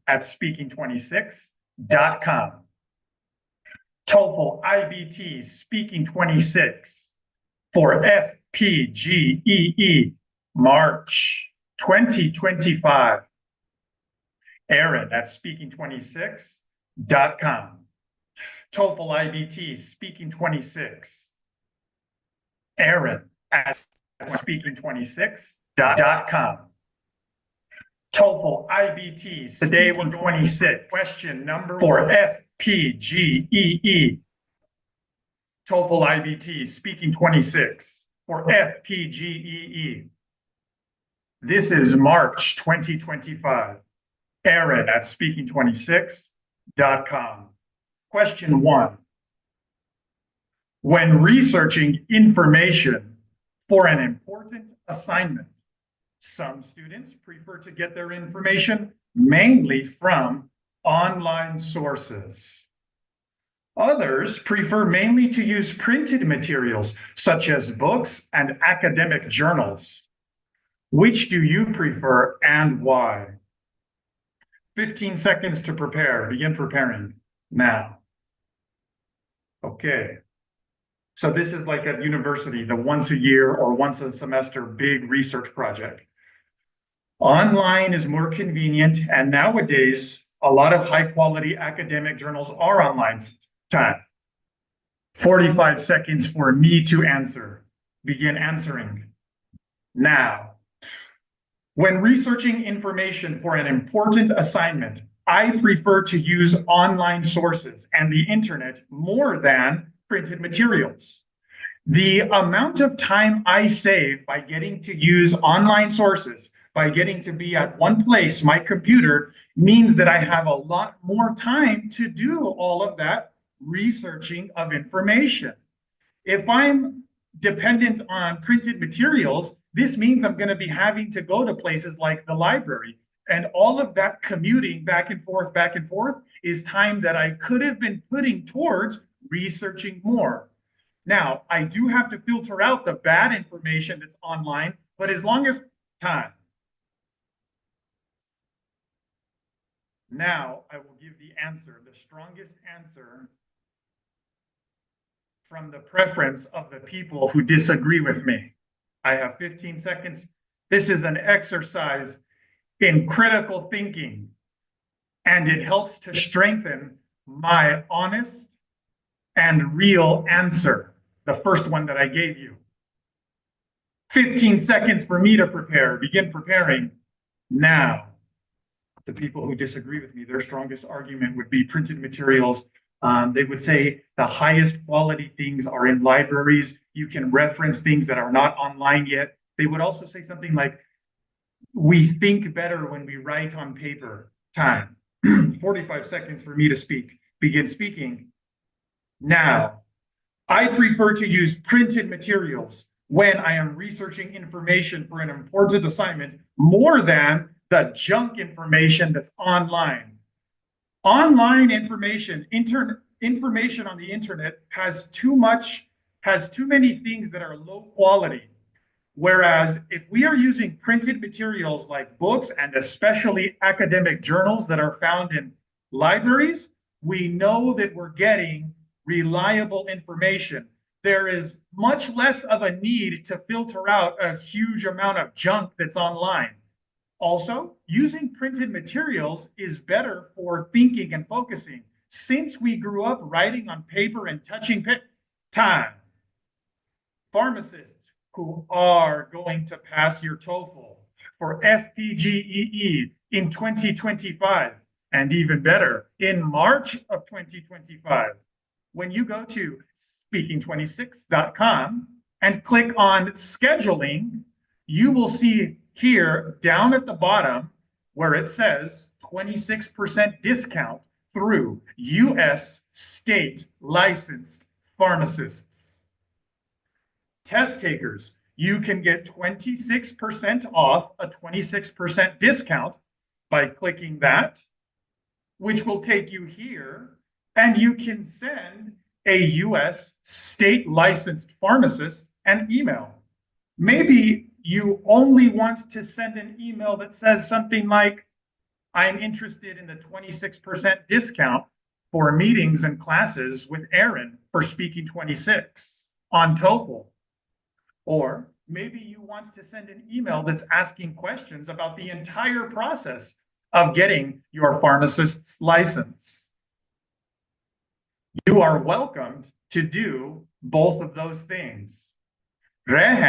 speaking26.com. TOEFL IBT Speaking 26 for FPGEE March 2025. Aaron at speaking26.com. TOEFL IBT Speaking 26. Aaron at speaking26.com. TOEFL IBT Today we're 26. Question number for FPGEE. TOEFL IBT Speaking 26 for FPGEE. This is March 2025. Aaron at speaking26.com. Question 1. When researching information for an important assignment, some students prefer to get their information mainly from online sources. Others prefer mainly to use printed materials, such as books and academic journals. Which do you prefer and why? 15 seconds to prepare. Begin preparing now. Okay. So this is like at university, the once a year or once a semester big research project. Online is more convenient, and nowadays, a lot of high quality academic journals are online. Time. 45 seconds for me to answer. Begin answering now. When researching information for an important assignment, I prefer to use online sources and the internet more than printed materials. The amount of time I save by getting to use online sources, by getting to be at one place, my computer, means that I have a lot more time to do all of that researching of information. If I'm dependent on printed materials, this means I'm going to be having to go to places like the library. And all of that commuting back and forth is time that I could have been putting towards researching more. Now, I do have to filter out the bad information that's online, but as long as time. Now, I will give the answer, the strongest answer from the preference of the people who disagree with me. I have 15 seconds. This is an exercise in critical thinking, and it helps to strengthen my honest and real answer, the first one that I gave you. 15 seconds for me to prepare. Begin preparing now. The people who disagree with me, their strongest argument would be printed materials. They would say the highest quality things are in libraries. You can reference things that are not online yet. They would also say something like, we think better when we write on paper. Time. 45 seconds for me to speak. Begin speaking now. I prefer to use printed materials when I am researching information for an important assignment more than the junk information that's online. Online information, information on the internet has too many things that are low quality. Whereas if we are using printed materials like books and especially academic journals that are found in libraries, we know that we're getting reliable information. There is much less of a need to filter out a huge amount of junk that's online. Also, using printed materials is better for thinking and focusing. Since we grew up writing on paper and touching time, pharmacists who are going to pass your TOEFL for FPGEE in 2025, and even better, in March of 2025, when you go to speaking26.com and click on scheduling, you will see here down at the bottom where it says 26% discount through US state licensed pharmacists. Test takers, you can get 26% off a 26% discount by clicking that, which will take you here, and you can send a US state licensed pharmacist an email. Maybe you only want to send an email that says something like, I'm interested in the 26% discount for meetings and classes with Aaron for Speaking 26 on TOEFL. Or maybe you want to send an email that's asking questions about the entire process of getting your pharmacist's license. You are welcomed to do both of those things. Rehan